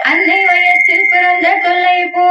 அன்னை வயத்தில் பிறந்த தொல்லை போ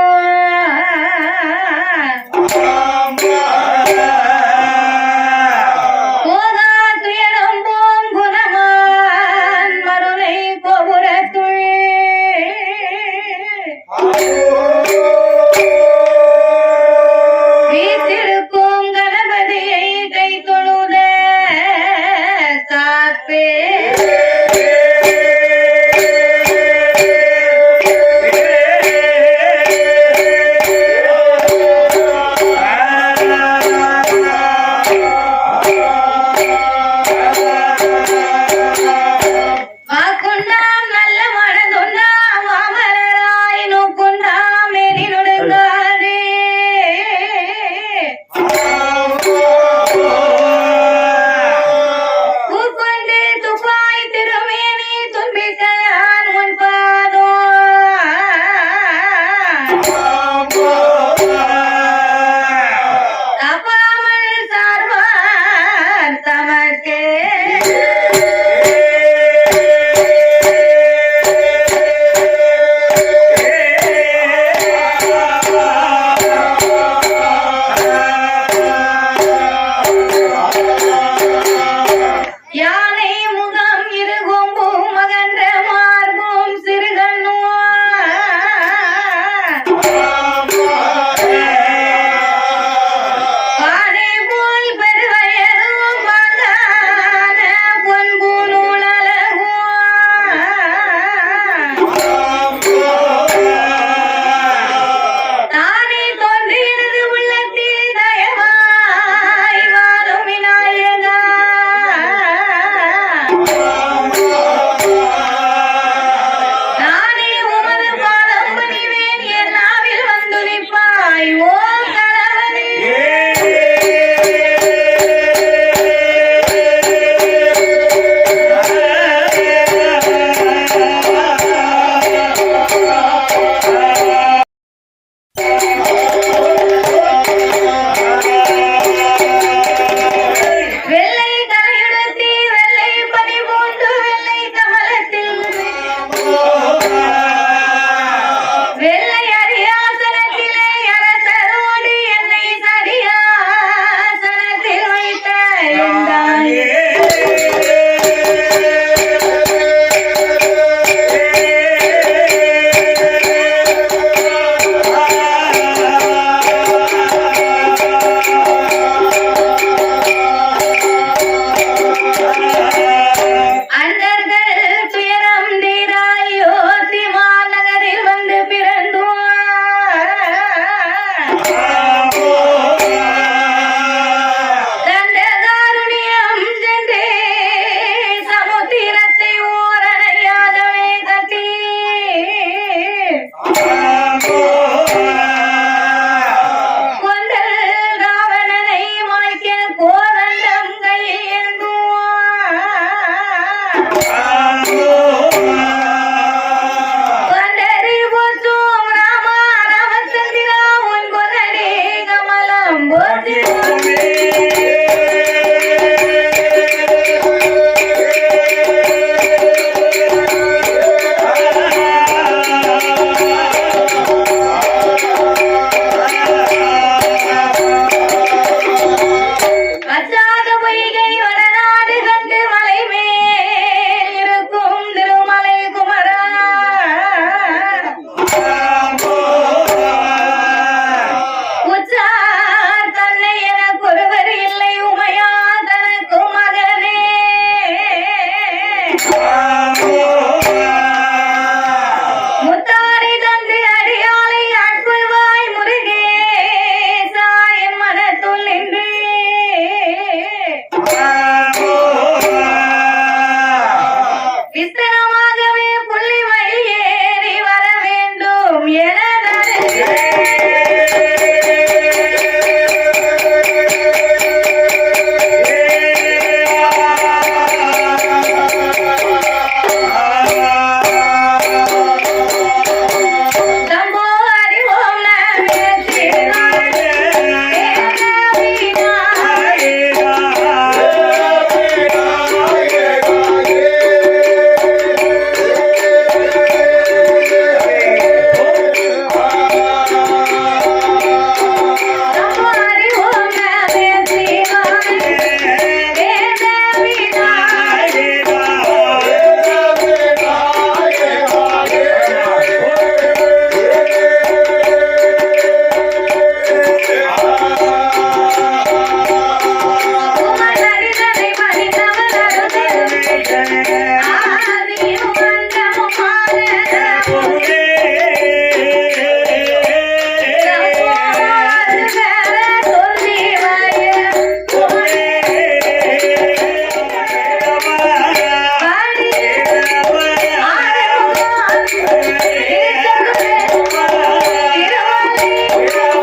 Hare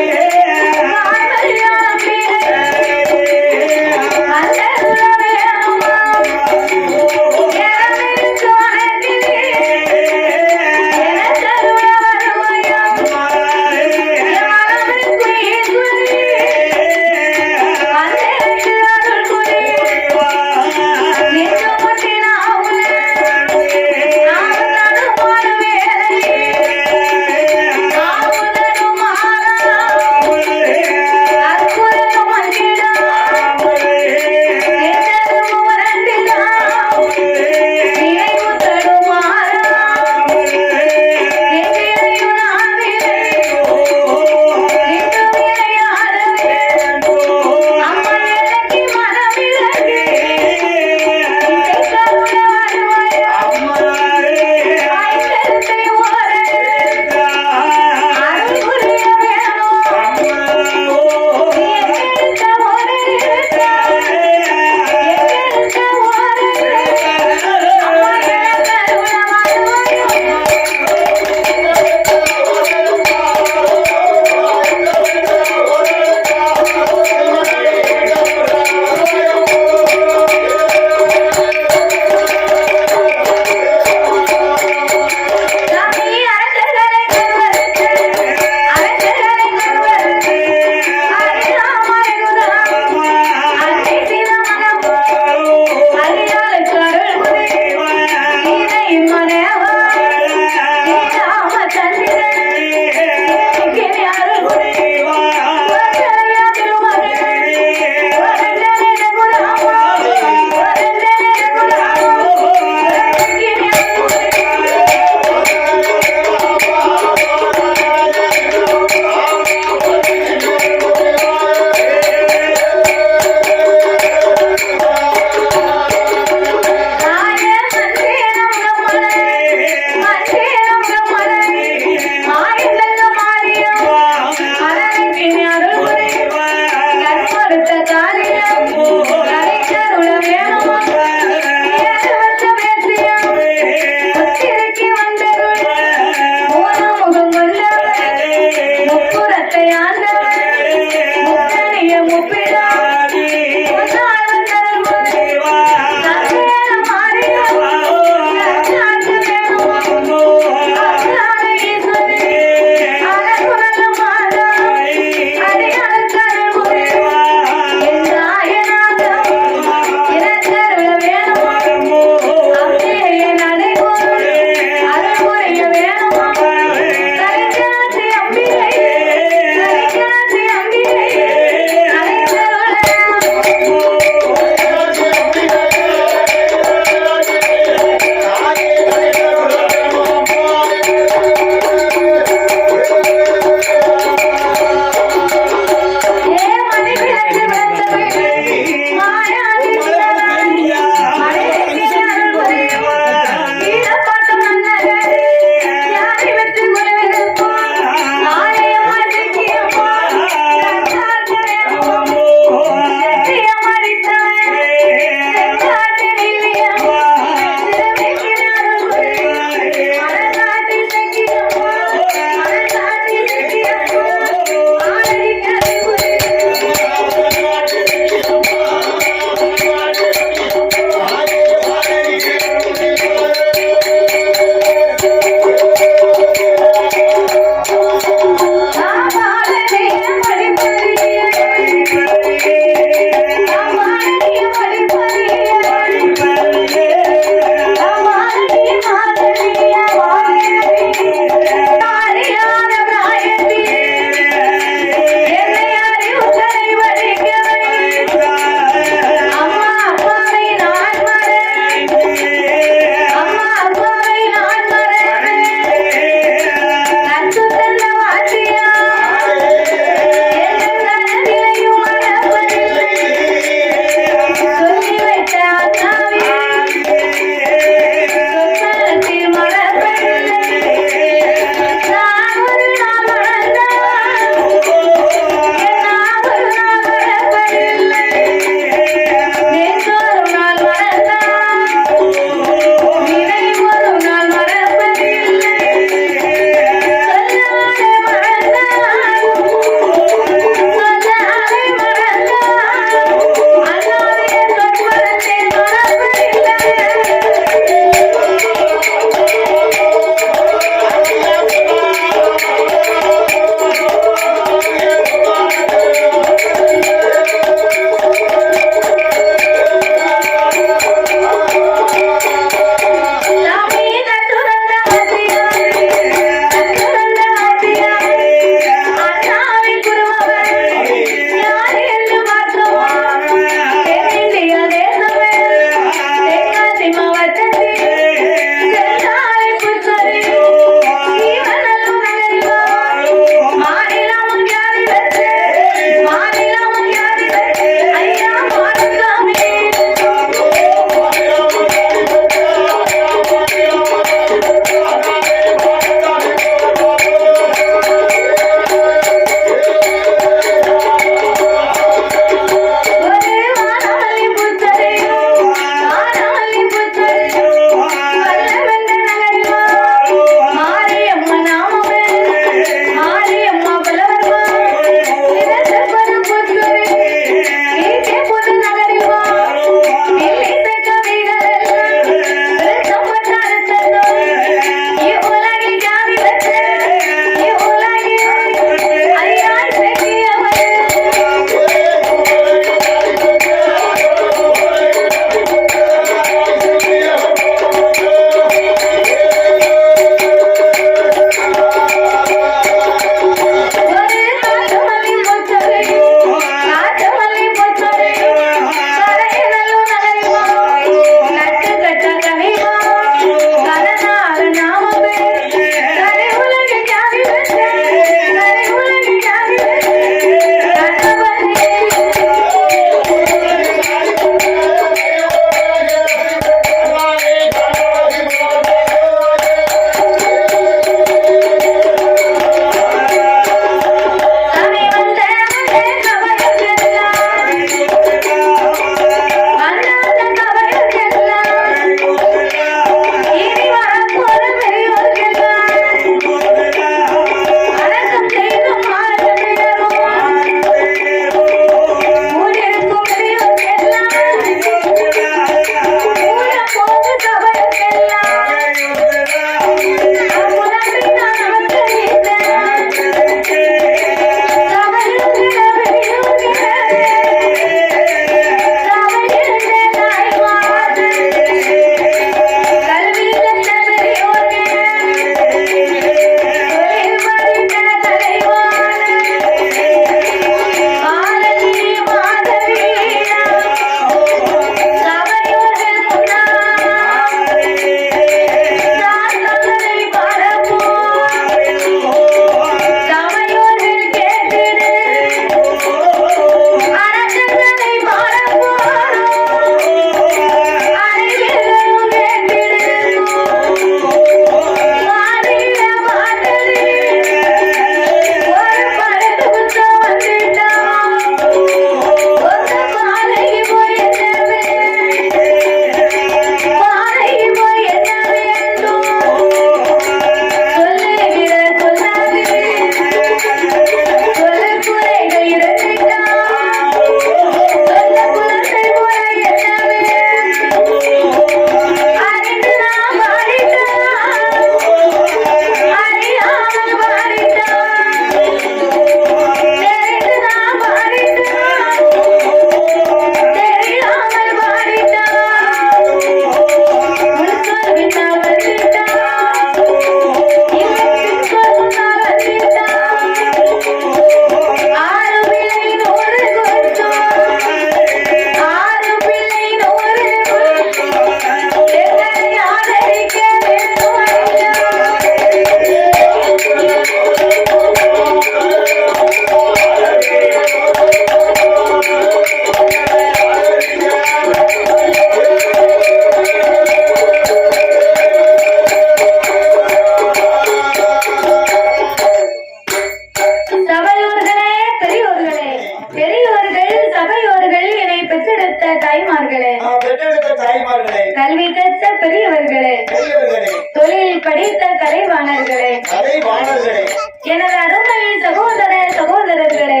எனது அருமை சகோதரர்களே,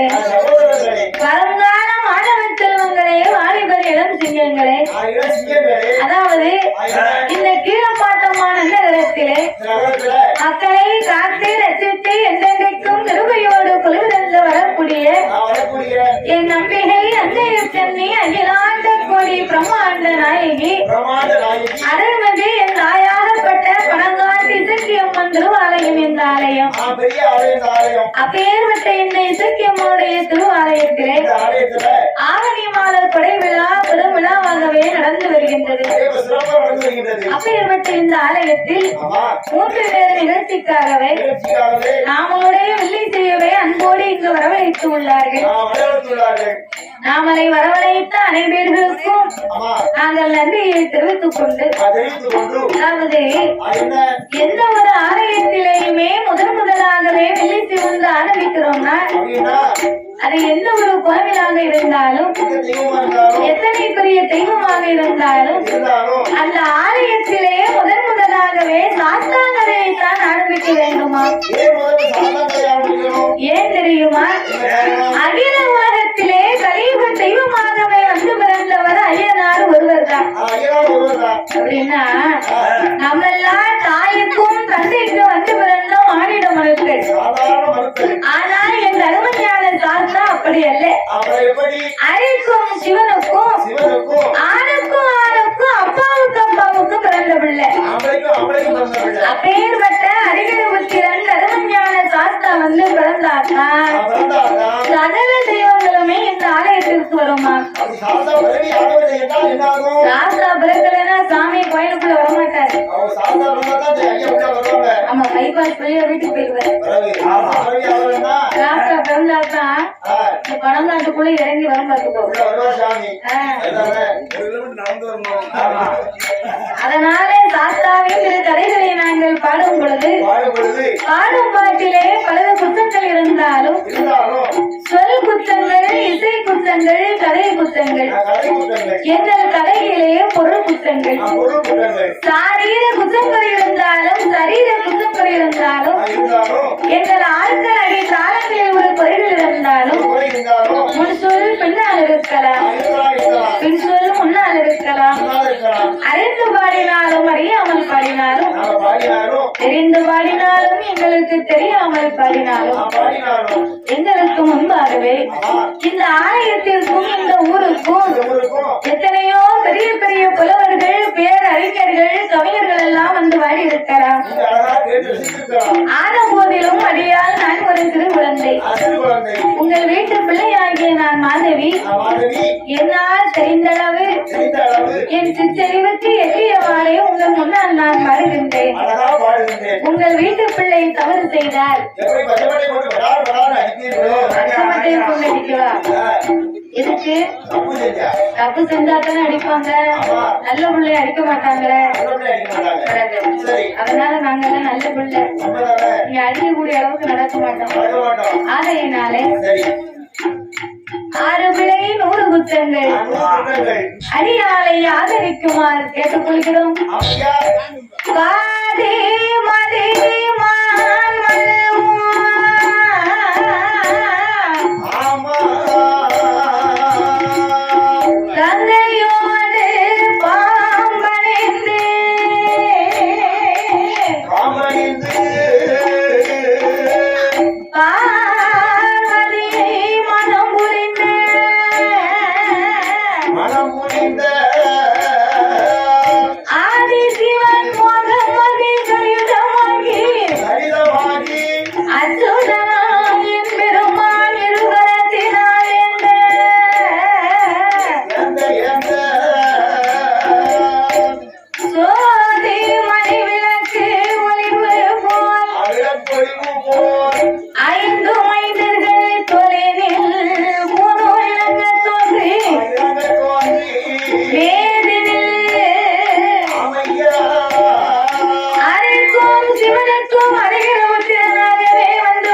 வருங்கால மாணவ செல்வங்களே, வாலிபர் இளம் சிங்கங்களே, அதாவது இந்த கீழப்பாட்டமான நகரத்திலே மக்களை காத்து ரசித்து என்றென்றைக்கும் நிருபையோடு குழுவிருந்து வரக்கூடிய என் நம்பிகை அன்னைய சென்னை அகிலாண்ட கோடி பிரம்மாண்ட நாயகி அருள்மிகு என் தாயாகப்பட்ட பணங்காட்டு இசக்கியம்மன் திருவாலயம் இந்த ஆலயம். அப்பேற்பட்ட இந்த இசக்கியம்மனுடைய திருவாலயத்திலே ஆவணி மாதர் கொடை விழா பெருவிழாவாகவே நடந்து வருகின்றது. அப்பேற்பட்ட இந்த ஆலயத்தில் 3 பேர் நிகழ்ச்சிக்காகவே நாமளுடைய வெள்ளி செய்யவே அன்போடு இங்கு வரவழைத்து உள்ளார்கள். நாமளை வரவழைத்த அனைவர்களுக்கும் நாங்கள் நன்றியை தெரிவித்துக் கொண்டு, அதாவது எந்த ஒரு ஆலயத்திலேயுமே முதலாகவே வெள்ளி சிவந்து ஆரம்பிக்கிறோம்னா அது எந்த ஒரு கோவிலாக இருந்தாலும் எத்தனை பெரிய தெய்வமாக இருந்தாலும் அந்த ஆலயத்திலே முதலாகவே சாஸ்தாங்கரையை தான் ஆரம்பிக்க வேண்டுமா? ஏன் தெரியுமா? அகில உலகத்திலே கலியுக தெய்வமாகவே வந்து பிறந்தவர் ஐயனார் ஒருவர் தான். அப்படின்னா நம்மெல்லாம் தாய்க்கும் தந்தைக்கும் வந்து பிறந்த மானிட மனுக்கள். ஆனால் என் அருமையான சாஸ்தா அப்படி அல்ல. அரிக்கும் சிவனுக்கும் ஆணுக்கும் அப்பாவுக்கும் பிறந்த பிள்ளை. அப்பேற்பட்ட அரிகரபுத்திரன் அருமையான சாஸ்தா வந்து பிறந்தாக்கா சகல தெய்வங்களுமே இந்த ஆலயத்திற்கு வருமா? சாஸ்தா பிறக்கலைன்னா சாமி கோயிலுக்குள்ள வரமாட்டாரு. ஆமா, பைபாஸ் வழியா வீட்டுக்கு போயிருவாரு. சாஸ்தா பிறந்தாக்கா பணங்காட்டுக்குள்ள இறங்கி வரும் பார்த்துக்கோ. அதனாலே சாஸ்தாவின் திரு கதைகளை நாங்கள் பாடும் பொழுது பாடும் பாட்டிலே பல குற்றங்கள் இருந்தாலும் சொல் குற்றங்கள், இசை குற்றங்கள், கதை குற்றங்கள், எங்கள் கதையிலே பொருள் குற்றங்கள், சாரீர குற்றங்கள் இருந்தாலும் சரீர குற்றங்கள் இருந்தாலும் எங்கள் ஆட்கள் அடி காலங்களில் ஒரு குறைகள் இருந்தாலும் முன் சொல் பின்னால் இருக்கலாம், பின் சொல் முன்னால் இருக்கலாம். அறிந்து பாடினாலும் அறியாமல் பாடினாலும் தெரிந்து பாடினாலும் எங்களுக்கு தெரியாமல் பாடினாலும் எங்களுக்கு முன்பாகவே இந்த ஆலயத்திற்கும் இந்த ஊருக்கும் எத்தனையோ பெரிய பெரிய புலவர்கள், பேரறிஞர்கள், கவிஞர்கள் எல்லாம் வந்து வாடி இருக்கலாம். ஆன போதிலும் அடியால் நான் ஒரு சிறு குழந்தை. உங்கள் வீட்டு பிள்ளையாகிய நான் மாதவி. என்னால் தெரிந்தளவு என் சிற்றறிவுக்கு எளியவாறே உங்கள் முன்னால் நான் பாடுகின்றேன். உங்கள் வீட்டு பிள்ளை தவறு செய்தால் பச்சமட்டையும் கொண்டு அடிக்கவா? எதுக்கு? தப்பு செஞ்சாத்தானே அடிப்பாங்க, நல்ல பிள்ளை அடிக்க மாட்டாங்களே. அதனால நாங்க நல்ல பிள்ளை, நீங்க அடிக்கக்கூடிய அளவுக்கு நடக்க மாட்டோம். ஆகையினாலே 6 பிள்ளை 100 குற்றங்கள் அடியாலை ஆதரிக்குமாறு கேட்டுக்கொள்கிறோம். வாதே மதே மான் தந்தையோடு பாம்பணிந்து சிவனுக்கும் அருகில் உத்திரனாகவே வந்து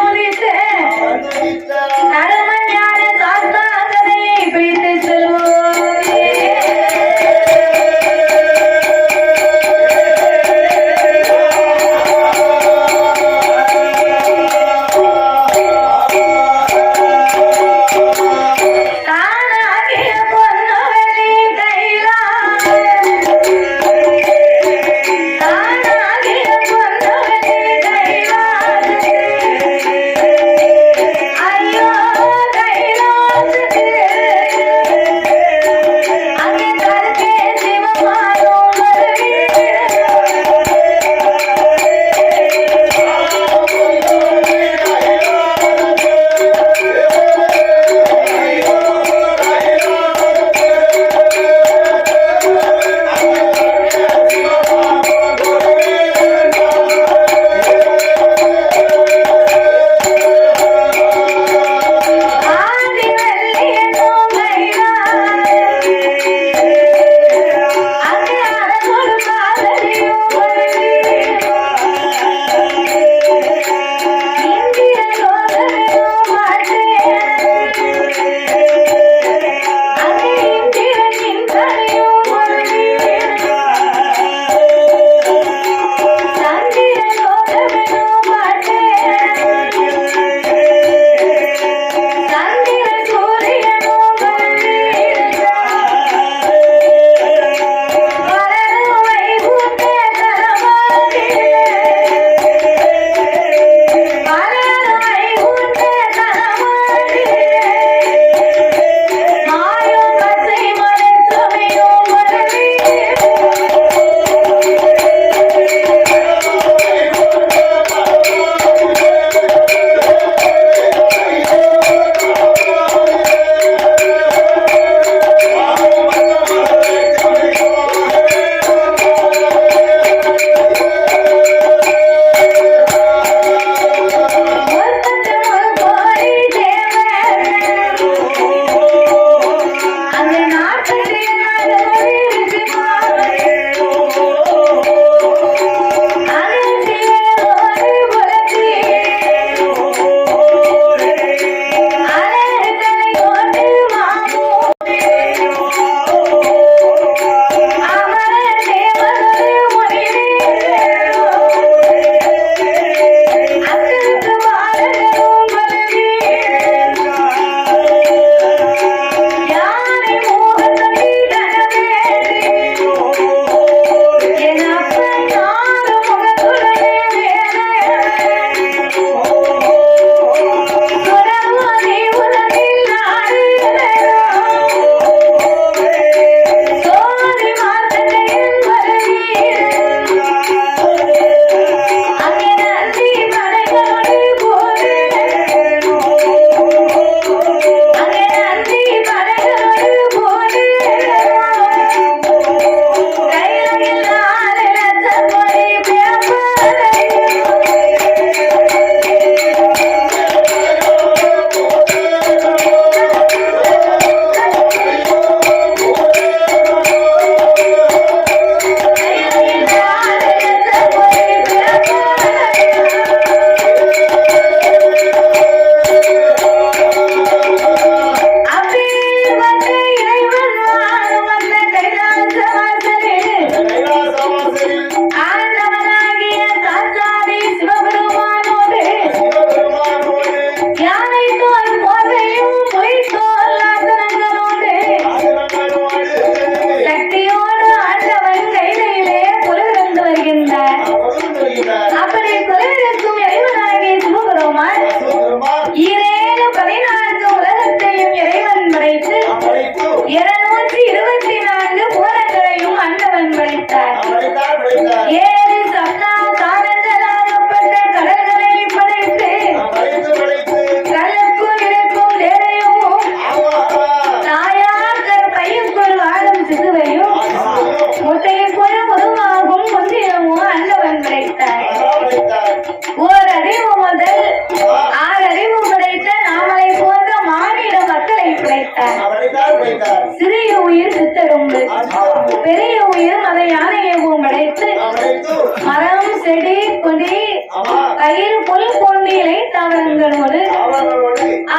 ஆபரணங்களோடு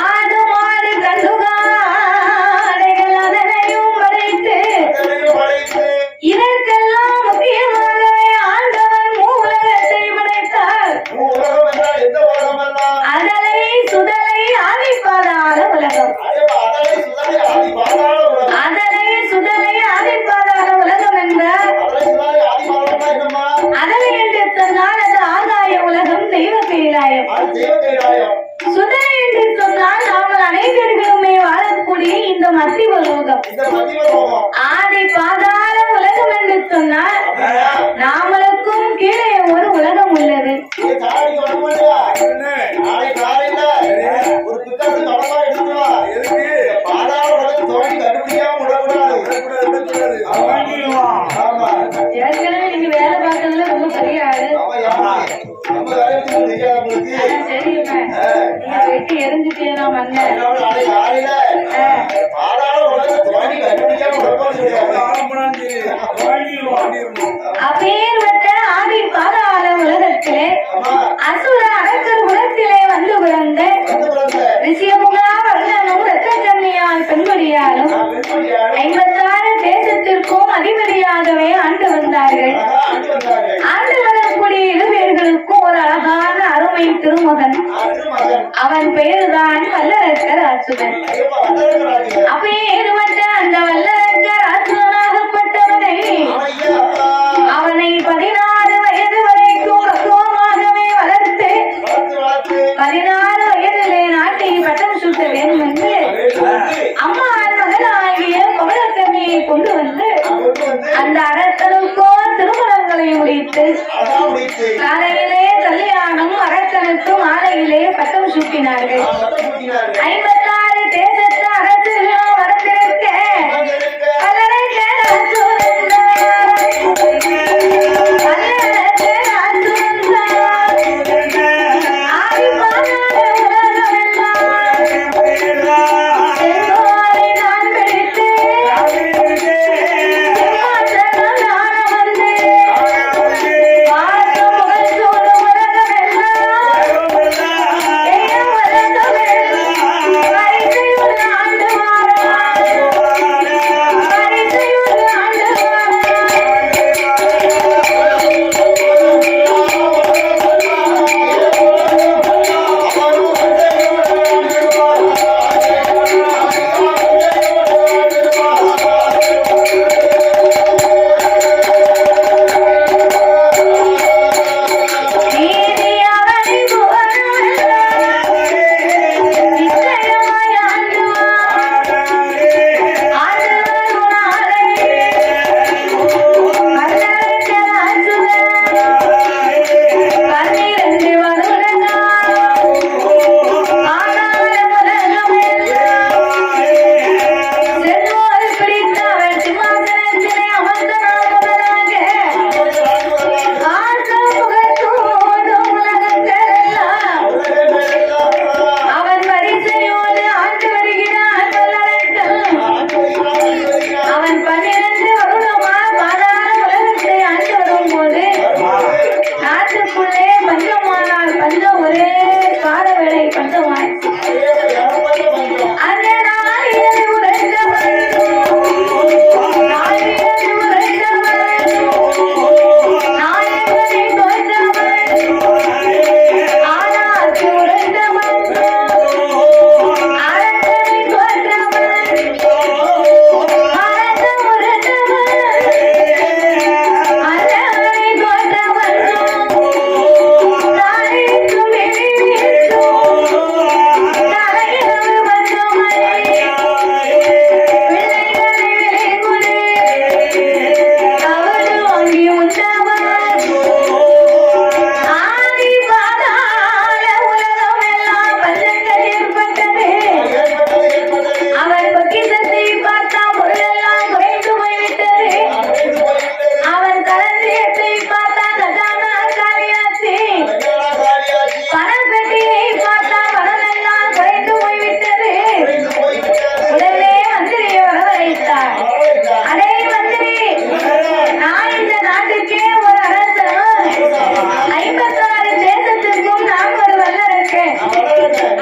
ஆடு மாடு கண்டுகாடைகள் அதனையும் படைத்து இதற்கெல்லாம் முக்கியமாகவே ஆண்டவன் மூலகத்தை படைத்தார். அதலை சுதலை ஆதிப்பாதாள உலகம். அதலை சுதலை ஆதிப்பாதாள உலகம் என்றார். அதலை என்று சொன்னால் அது ஆகாய உலகம், தெய்வ கைலாயம். சுதலை என்று சொன்னால் நாங்கள் அனைவர்களுமே வாழக்கூடிய இந்த மத்திய உலகம். ஆதி பாதாள உலகம் என்று சொன்னால் நாமளுக்கும் கீழே ஒரு உலகம் உள்ளது. ஏற்கனவே நீங்க வேலை பார்க்கறதுல ரொம்ப பெரிய ஆளு. தெரியுமே, நீங்க வெட்டி எரிஞ்சுட்டீங்கன்னா மண்ண அப்பேற்பட்ட ஆதி பாதாள உலகத்திலே அசுர அரக்கர் குலத்திலே வந்து பிறந்த ரிஷியமுகா வர்ணனும் ரத்தக்கண்ணியால் பெண்மணியாலும் 56 தேசத்திற்கும் அதிபதியாகவே ஆண்டு வந்தார்கள். ஆண்டு வரக்கூடிய இருவேர்களுக்கும் ஒரு அழகான அருமை திருமகன். அவன் பெயர்தான் வல்லரக்கர் அசுரன். அப்பேற்பட்ட அந்த வல்லரக்கர் அசுரனாகப்பட்டவனை அவனை 16 வயது வரைக்கும் பக்குவமாகவே வளர்த்து 16 வயதிலே நாட்டை பட்டம் சூட்ட வேண்டும் என்று அம்மாள் மகனாகிய பவளக்கண்ணியை கொண்டு வந்து அந்த அரசனுக்கோ திருமணங்களை முடித்து காலையிலே கல்யாணம், அரசனுக்கு மாலையிலே பட்டம் சூட்டினார்கள். 56 தேசத்து அரசுகளும் வரத்திருக்க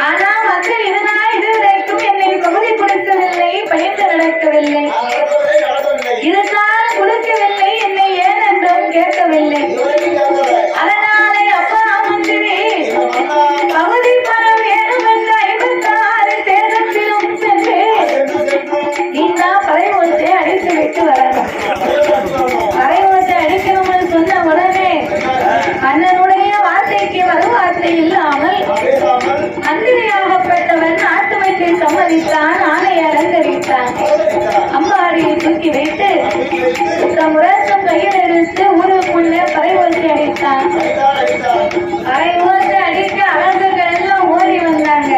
ஆனா மக்கள் இதுவரைக்கும் என்னை பகுதி கொடுக்கவில்லை, பணிந்து நடக்கவில்லை, இதுதான் கொடுக்கவில்லை, என்னை ஏன் என்றும் கேட்கவில்லை. அதனாலே அப்பா மந்திரி பகுதி பணம் வேணும் என்ற 56 தேசத்திலும் சென்று நீங்க பறைவோசை அடித்து விட்டு வரணும். பறைவோசை அடிக்கணும்னு சொன்ன உடனே மன்னனுடைய வார்த்தைக்கு மறுவார்த்தை இல்லாமல் மந்திரியாகப்பட்டவன் நாட்டுமைக்கு சம்மதித்தான், ஆணையை அலங்கரித்தான். அம்பாடியை தூக்கி வைத்து முரசம் கையில் எடுத்து ஊருக்குள்ள பறைவோசை அடித்தான். பறைவோசை அடிக்க அரசர்கள் எல்லாம் ஓடி வந்தாங்க.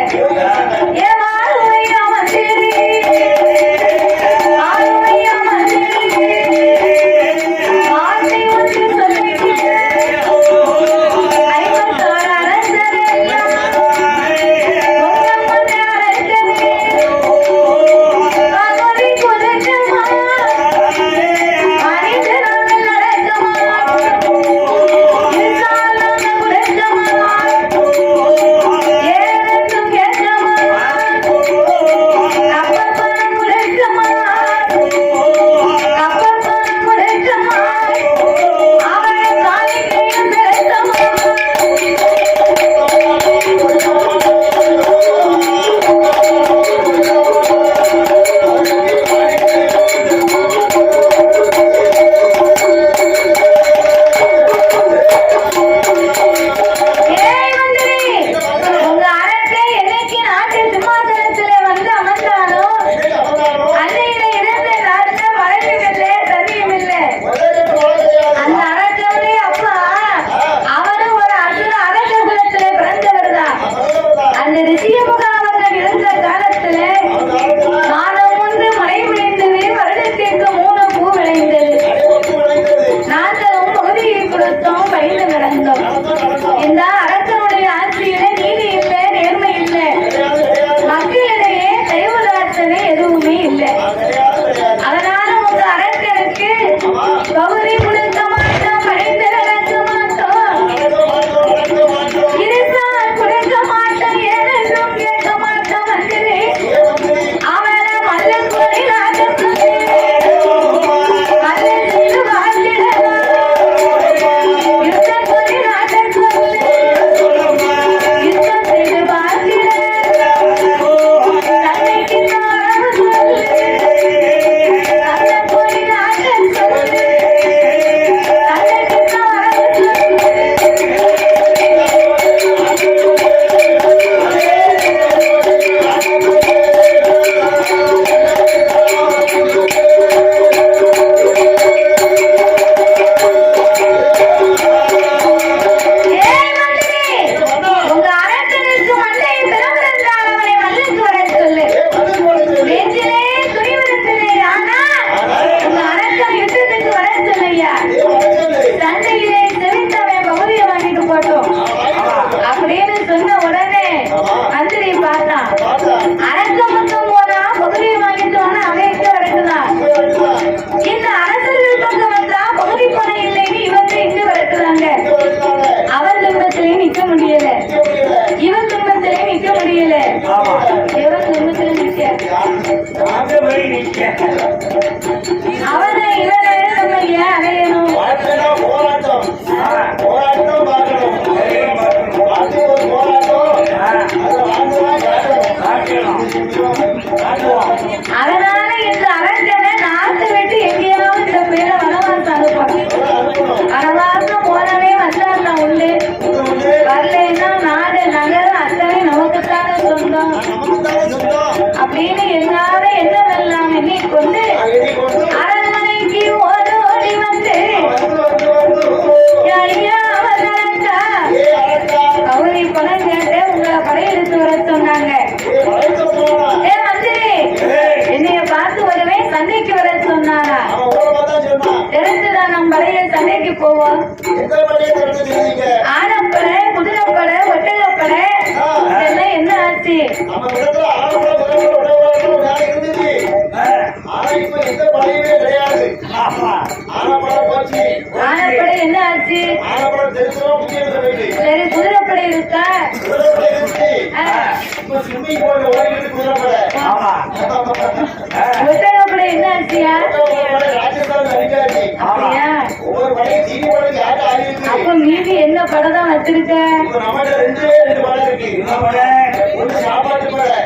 அவனை இவனை நம்ம ஏன் அடையணும்? அதனால இந்த அரசனை நாட்டு விட்டு எங்கேயாவது இந்த பேரை வனவாசம் அனுப்பாங்க. வனவாசம் போனவே வந்தாங்க உள்ளே, வரலைன்னா நாடு நகரம் அத்தனை நமக்குத்தானே சொந்தம் அப்படின்னு என்னால என்னவெல்லாம் எண்ணிக்கொண்டு அரண்மனைக்கு ஓடோடி வந்து ஐயா கௌரி பணம் கேட்டு உங்களை படையெடுத்து வர சொன்னாங்க. என்னைய பார்த்து வருவே சண்டைக்கு வர சொன்னாரா? தெரிஞ்சுதான் நம் படையில சண்டைக்கு போவோம். ஆனப்படை, குதிரைப்படை, ஒட்டகப்படை இதெல்லாம் என்ன ஆச்சு? இப்ப ஸ்விம்மிங் பூல்ல ஓடிட்டு குதிரைப்பட. ஆமா. ஒட்டகப்படை என்ன ஆச்சியா? ராஜஸ்தான் நடிகாச்சு. அப்படியா? ஒவ்வொரு படையும் டிவி படம் யாரு ஆடிருக்கு? அப்ப மீதி என்ன படம் தான் வச்சிருக்க? இப்ப நம்மகிட்ட ரெண்டு படம் இருக்கு. என்ன படை? ஒண்ணு சாப்பாட்டு படை,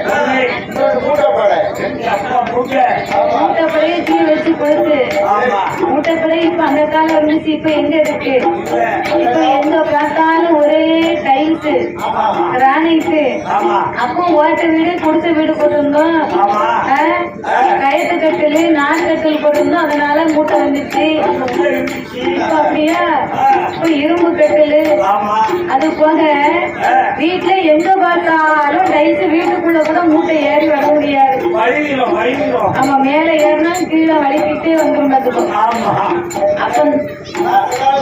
இன்னொரு மூட்டை படை. அப்பா மூட்டை. மூட்டைப்படையை தீ வச்சு கொடுத்து ஆமா. மூட்டைப்படை இப்ப அந்த காலம் இருந்துச்சு, இப்ப எங்க இருக்கு? இல்ல. இப்ப எங்க பார்த்தாலும் ஒரே டைல்ஸ், ஆமா கிரானைட். ஆமா. அப்போ ஓட்ட வீடு குடிசை வீடு போட்டிருந்தோம். ஆமா. கயத்து கட்டில் நாடு கட்டில் போட்டிருந்தோம், அதனால மூட்டை வந்துச்சு. இப்ப அப்படியா? இப்ப இரும்பு கட்டில். ஆமா. அது போக வீட்டுல எங்க பார்த்தாலும் டைல்ஸ், வீட்டுக்குள்ள கூட மூட்டை ஏறி வர முடியாது. வழிகிறோம் வழிகிறோம். நம்ம மேல ஏறினாலும் கீழே வலிக்கிட்டே வந்துடும் பார்த்துக்கோ. ஆமா. அப்ப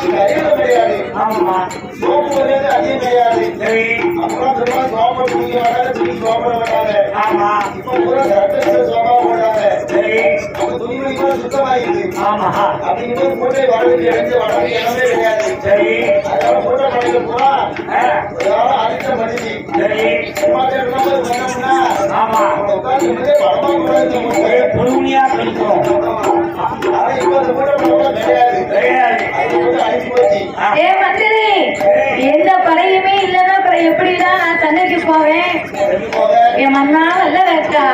கரையில கிடையாது. ஆமா. சோப்பு வந்து அதிகம் கிடையாது. சரி. அப்புறம் திரும்ப சோப்பை குடிக்க வராது, துணி சோப்பட வராது. ஆமா. இப்ப பூரா சட்டத்துல சோப்பா போடாது. சரி. அப்ப துணி மணிக்கு சுத்தமாயிருக்கு. ஆமா. அப்படிங்கிற மூட்டை வளர்ந்து இறந்து வளர்ந்து இடமே கிடையாது. சரி. அதனால மூட்டை கடையில போனா ஆ. ஏதாவது அடித்த மனுஷி சரி. பண்ணோம்னா ஆமா. உட்காந்து படமா கூடாது மூட்டை. பொறுமையா படிக்கும். ஆனா இப்ப அந்த மூட்டை படம் கிடையாது. கிடையாது. அது மூட்டை அழிச்சு போச்சு. ஏ மந்திரி, எந்த படையுமே இல்லன்னா அப்புறம் எப்படிதான் நான் சண்டைக்கு போவேன்? எப்படி போக என் மண்ணா வல்ல வேட்டா,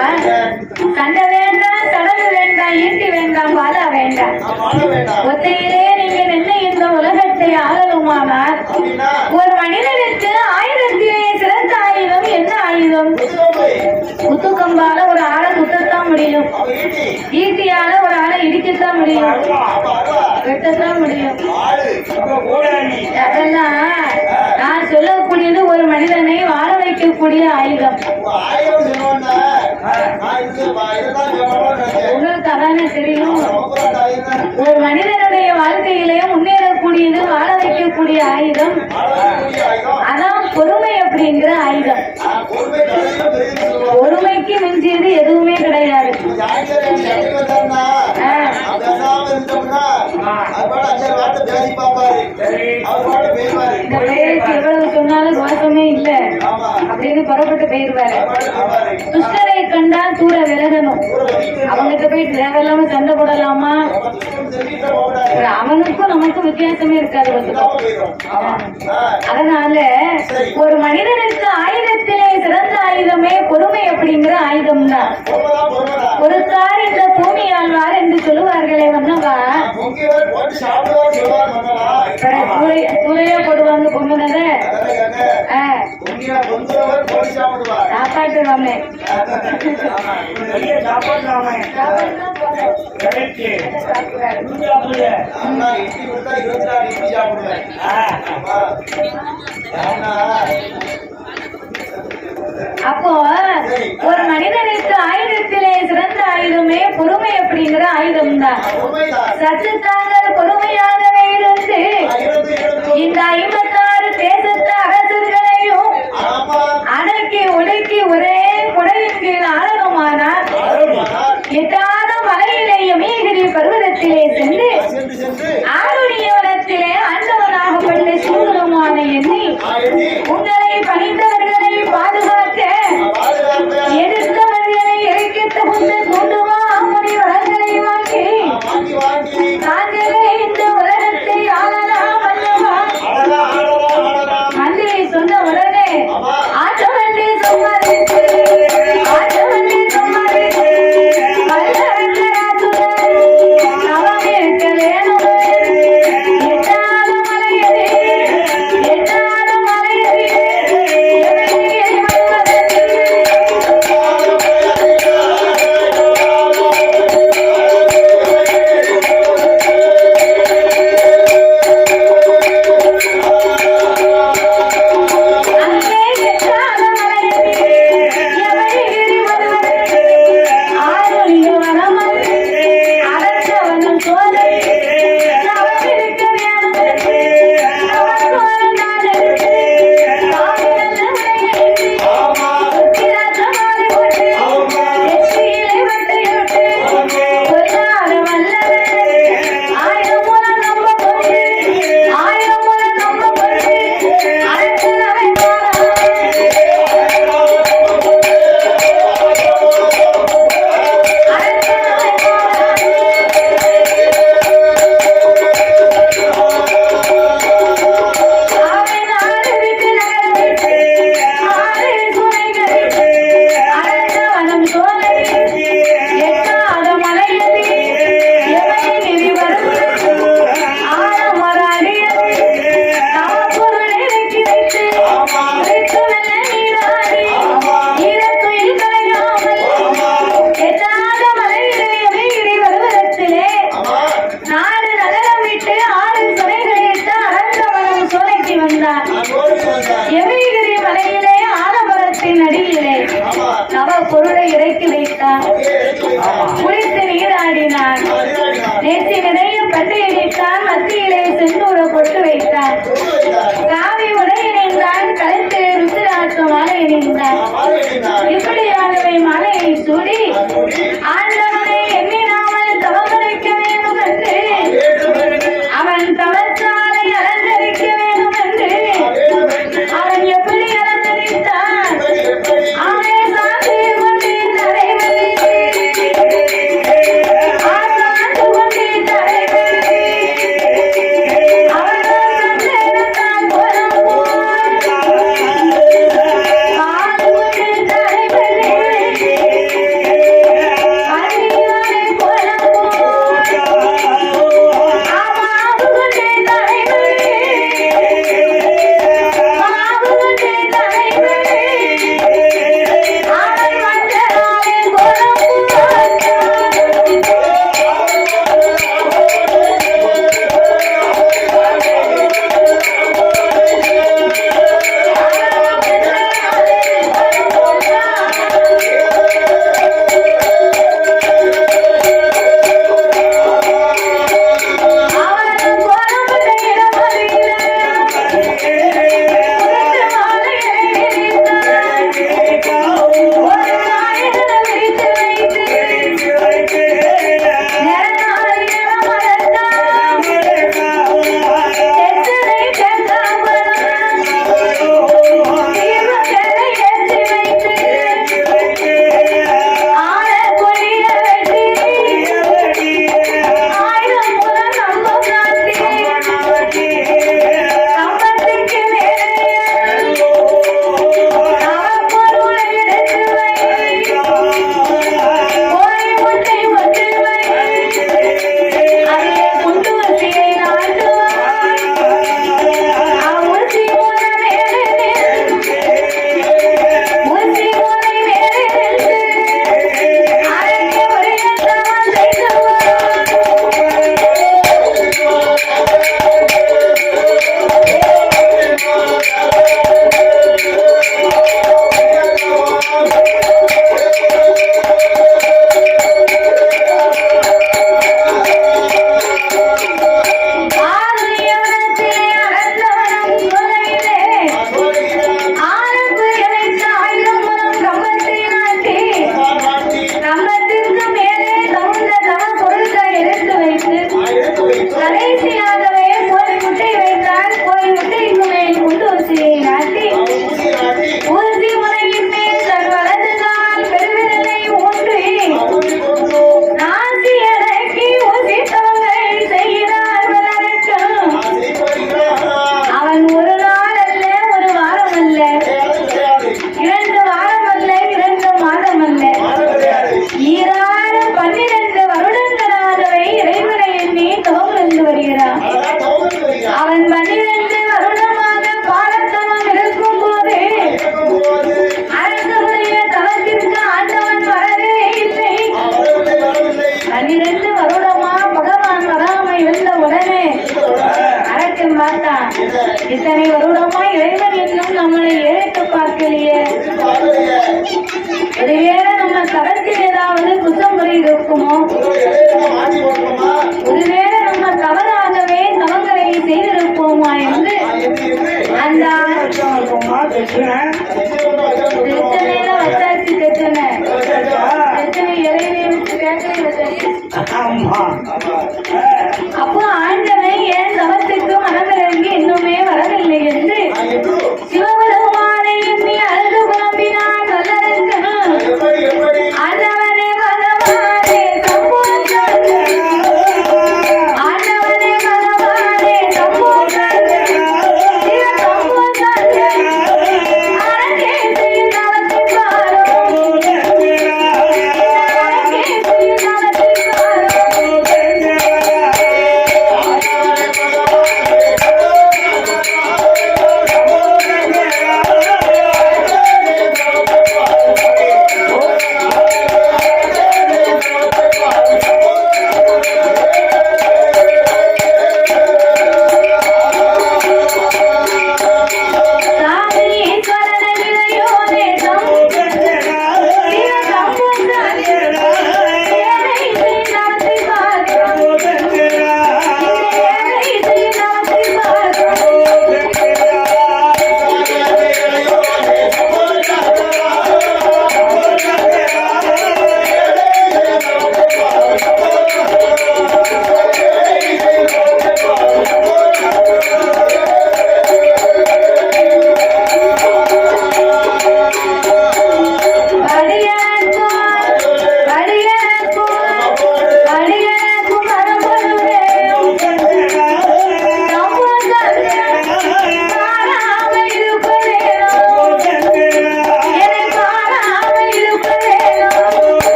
சண்டை வேண்டாம், சடங்கு வேண்டாம், ஈட்டி வேண்டாம், வாழா வேண்டாம். நான் வாழ வேண்டாம் ஒத்தையிலே நீங்க நின்று இந்த உலகத்தை ஆளலுமானால் அப்படின்னா ஒரு மனிதனுக்கு ஆயுதத்திலே சிறந்த ஆயுதம் என்ன ஆயுதம்? புதுக்கோப்பை குத்துக்கம்பால ஒரு ஆளை குத்தத்தான் முடியும், அவன் ஈட்டி ஈட்டியால ஒரு ஆளை இடிக்கத்தான் முடியும், அப்ப அருவா வெட்டத்தான் முடியும். ஆளு அப்ப போராடி. அதெல்லாம் நான் சொல்லக்கூடியது ஒரு மனிதனை வாழ வைக்கக்கூடிய ஆயுதம். ஆயிரம் சொன்னோன்னா நான் இதுதான் நினைச்சேன். உங்களுக்கு அதானே தெரியும். ரொம்ப ஆயிரம் ஒரு மனிதனுடைய வாழ்க்கையிலே முன்னேறக்கூடியது வாழ வைக்கக்கூடிய ஆயுதம். ஆயிரம் ஆயிரம் அதான் பொறுமை அப்படிங்கிற ஆயுதம். பொறுமை கடையில பெரிய சொல்லுவோம். பொறுமைக்கு மிஞ்சியது எதுவுமே கிடையாது. ஆயிரம் சட்டை வந்தாருன்னா அவன் பேசாம இருந்தோம்னா அது பாட்டு அஞ்சாறு வார்த்தை பேசி பார்ப்பாரு. சரி. அவர் பாட்டு பேசுவாரு. இந்த பேருக்கு எவ்வளவு சொன்னாலும் தோஷமே இல்ல ஆமா அப்படின்னு புறப்பட்டு போயிருவாரு. அவர் பாட்டு பேசுவாரு. துஷ்டரை கண்டா தூர விலகணும். அவங்கிட்ட போயிட்டு தேவையில்லாம சண்டை போடலாமா? அவனுக்கும் நமக்கும் வித்தியாசமே இருக்காது. அதனால ஒரு மனிதனுக்கு ஆயுதத்திலே சிறந்த ஆயுதமே பொறுமை அப்படிங்கிற ஆயுதம் தான். பொறுத்தார் இந்த பூமி ஆழ்வார் என்று சொல்லுவார்களே வந்தவா, கூரையே போடுவாங்க பொண்ணுனத சாப்பாட்டு வாமே வெளியே சாப்பாடுறாமே. கரெக்ட். சாப்பிடுங்க. அப்போ ஒரு மனிதனுக்கு ஆயுதத்திலே சிறந்த ஆயுதமே பொறுமை அப்படிங்கிற ஆயுதம் தான். சற்று தாங்கள் பொறுமையாகவே இருந்து இந்த 56 தேசத்து அரசர்களையும் அடக்கி ஒடுக்கி ஒரே குடையின் கீழ் ஆளணுமானால் எட்டாத மலையிலே யமீகிரி பர்வதத்திலே சென்று ஆருடைய வனத்திலே ஆண்டவனாகப்பட்ட சூழலுமான எண்ணி உங்களை பணிந்தவர்களை பாதுகாக்க எதிர்த்தவர்களை இறைக்க தகுந்த தூண்டுவா அம்மனை வளங்களை வாங்கி தாங்களே இந்த உலகத்தை ஆளலாம் அல்லவா? பொருளை இறக்கி வைத்தான். அப்படியே இறக்கி வைத்தான். குளித்து நீராடினான். நீராடினான். நெற்றி நிறைய பட்டு இடித்தான். மத்தியிலே செந்தூர பொட்டு வைத்தான். கொண்டு வைத்தான். காவி உடை இணைந்தான். கழுத்திலே ருத்ராட்ச மாலை இணைந்தான். மாலை அணிந்தான். இப்படியாகவே மாலையை சூடி கூடி ஆண்டவனை எண்ணினாமல் தவமறைக்க வேண்டும் என்று அவன் தவச்சாலை அலங்கரிக்க வேண்டும் என்று அவன் எப்படி அலங்கரித்தான்? அவனை சாத்தி கொண்டு தலைவலி ஆசாத்து கொண்டு தலைவலி அவர்கள் சந்தேகத்தால் போலம் போல் காது கொண்டு தலைவலி அந்நிய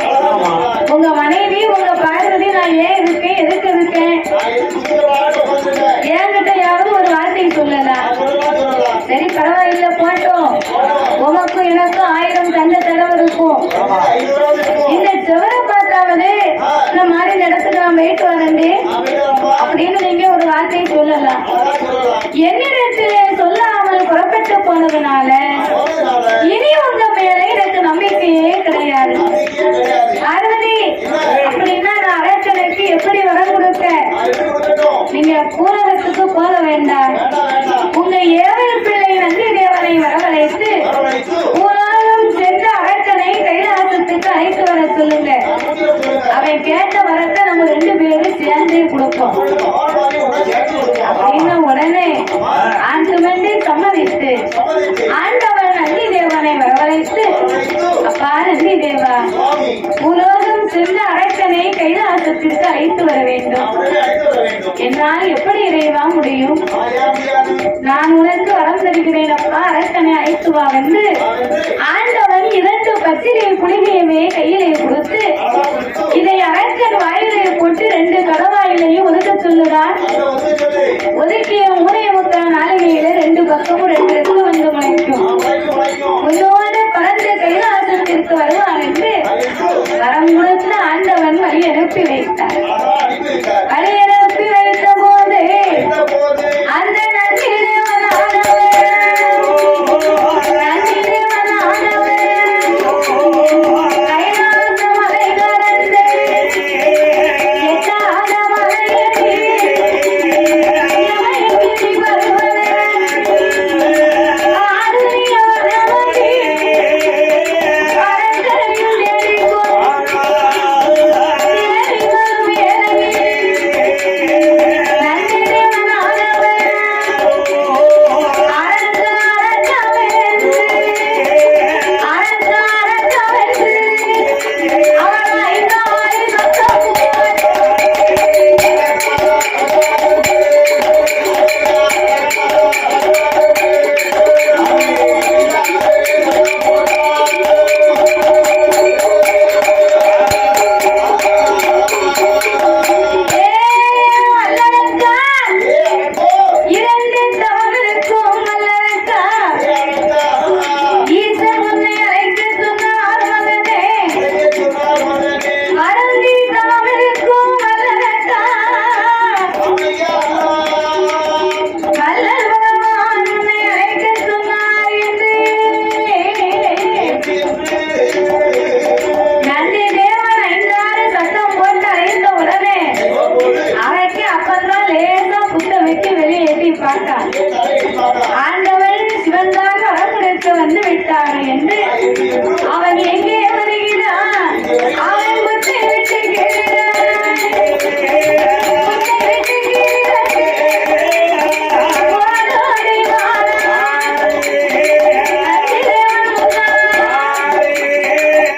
சொல்லலாம். உங்க மனைவி உங்க பார்வதி நான் ஏன் இருக்கேன் எதுக்கு இருக்கேன் என்கிட்டயாவது ஒரு வார்த்தை சொல்லலாம். சரி பரவாயில்ல போட்டோம். உனக்கும் எனக்கும் 1000 தங்க தடவை இருக்கும். இந்த செவரை பார்த்தாவது இந்த மாதிரி இடத்துக்கு நான் போயிட்டு வரேன்டி அப்படின்னு நீங்க ஒரு வார்த்தையை சொல்லலாம். என்னிடத்திலே சொல்லாமல் புறப்பட்டு போனதுனால இனி உங்க மேல எனக்கு நம்பிக்கையே கிடையாது. பார்வதி அப்படின்னா நான் அரசனுக்கு எப்படி வரம் கொடுக்க? நீங்க பூரகத்துக்கு போக வேண்டாம். உங்க ஏவல் பிள்ளை நந்தி தேவனை வரவழைத்து பூராகம் சென்று அரசனை கைலாசத்துக்கு அழைத்து வர சொல்லுங்க. அவன் கேட்ட வரத்தை நம்ம 2 பேரும் சேர்ந்தே கொடுப்போம் அப்படின்னு உடனே ஆண்டுமென்று சம்மதித்து ஆண்டவன் நந்தி தேவனை வரவழைத்து, அப்பா நந்தி தேவா, பூலோகம் சென்று அரசனை கைலாசத்திற்கு அழைத்து வர வேண்டும். என்னால் எப்படி இறைவா முடியும்? நான் உனக்கு வரம் தருகிறேன் அப்பா, அரசனை அழைத்து வா என்று ஆண்டவன் 2 பச்சிலை புலிகையவே கையிலே கொடுத்து இதை அரசன் வாயிலே போட்டு 2 கடவாயிலையும் ஒதுக்க சொல்லுதான். ஒதுக்கிய 3 நாளிகையில 2 பக்கமும் 2 ரெக்கு வந்து முளைக்கும். உன்னோடு பறந்து கைலாசத்திற்கு வருவான் என்று வரம் கொடுத்து ஆண்டவன் வழி அனுப்பி வைத்தார்.